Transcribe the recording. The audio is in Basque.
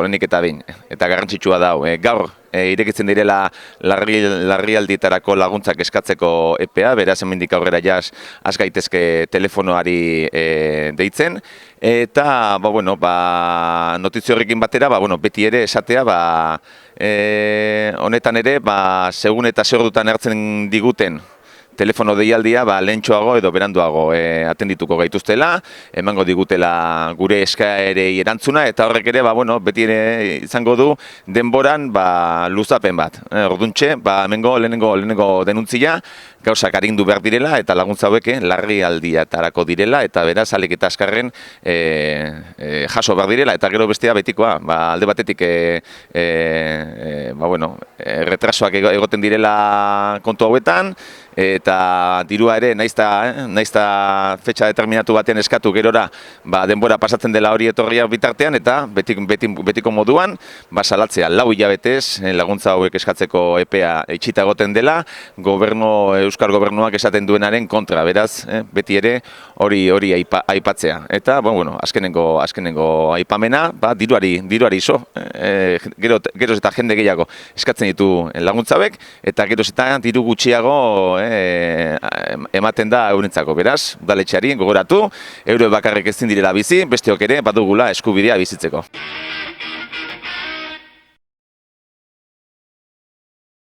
lehenik eta behin, eta garrantzitsua da, gaur irekitzen direla larrialdietarako laguntzak eskatzeko EPEA, beraz hemendik aurrera jaz has gaitezke telefonoari deitzen, eta notizio horrekin batera, beti ere esatea, honetan ere, segun eta zer dutan hartzen diguten telefono deialdia lehentxoago edo beranduago atendituko gaituztela, emango digutela gure eskaerei erantzuna, eta horrek ere beti ere izango du denboran luzapen bat. Orduntxe, lehenengo denuntzia, gauzak arindu behar direla eta laguntza hauek larrialdietarako direla, eta beraz alik eta askarren jaso behar direla, eta gero bestea betikoa, alde batetik retrasoak egoten direla kontu hauetan, eta dirua ere, naizta fetxa determinatu batean eskatu gerora denbora pasatzen dela hori etorria bitartean, eta betiko moduan salatzea 4 hilabetez laguntza hauek eskatzeko EPEA itxita egoten dela, Euskal Gobernuak esaten duenaren kontra, beraz, beti ere hori aipatzea. Eta, azkenengo aipamena, diruari iso, geroz eta jende gehiago eskatzen ditu laguntza hauek, eta geroz eta diru gutxiago ematen da eurentzako. Beraz, udaletxeari gogoratu, euro bakarrik ezin direla bizi, besteok ere badugula eskubidea bizitzeko.